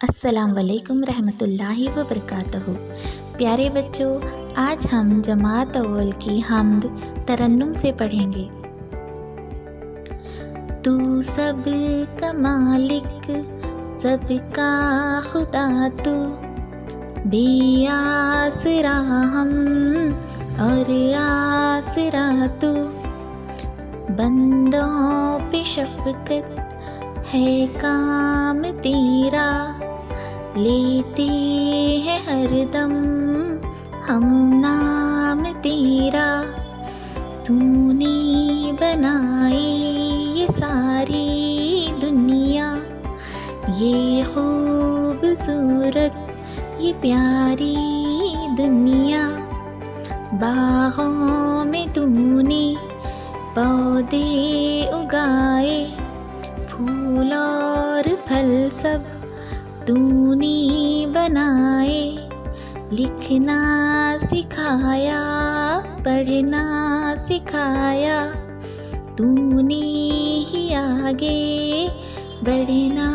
अस्सलाम वालेकुम रहमतुल्लाहि व बरकातहू। प्यारे बच्चों, आज हम जमात अव्वल की हम्द तरन्नुम से पढ़ेंगे। तू सब का मालिक, सबका खुदा तू, बेआसरा हम और आसरा तू, बंदों पे शफ़क़त है काम तेरा, लेते हैं हरदम हम नाम तेरा। तूने बनाई ये सारी दुनिया, ये खूबसूरत ये प्यारी दुनिया। बागों में तूने पौधे उगाए, फूल और फल सब तूने बनाए। लिखना सिखाया, पढ़ना सिखाया, तूने ही आगे बढ़ना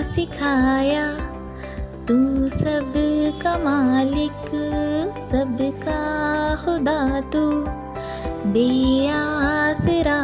सिखाया। तू सब का मालिक, सबका खुदा तू, बेआसरा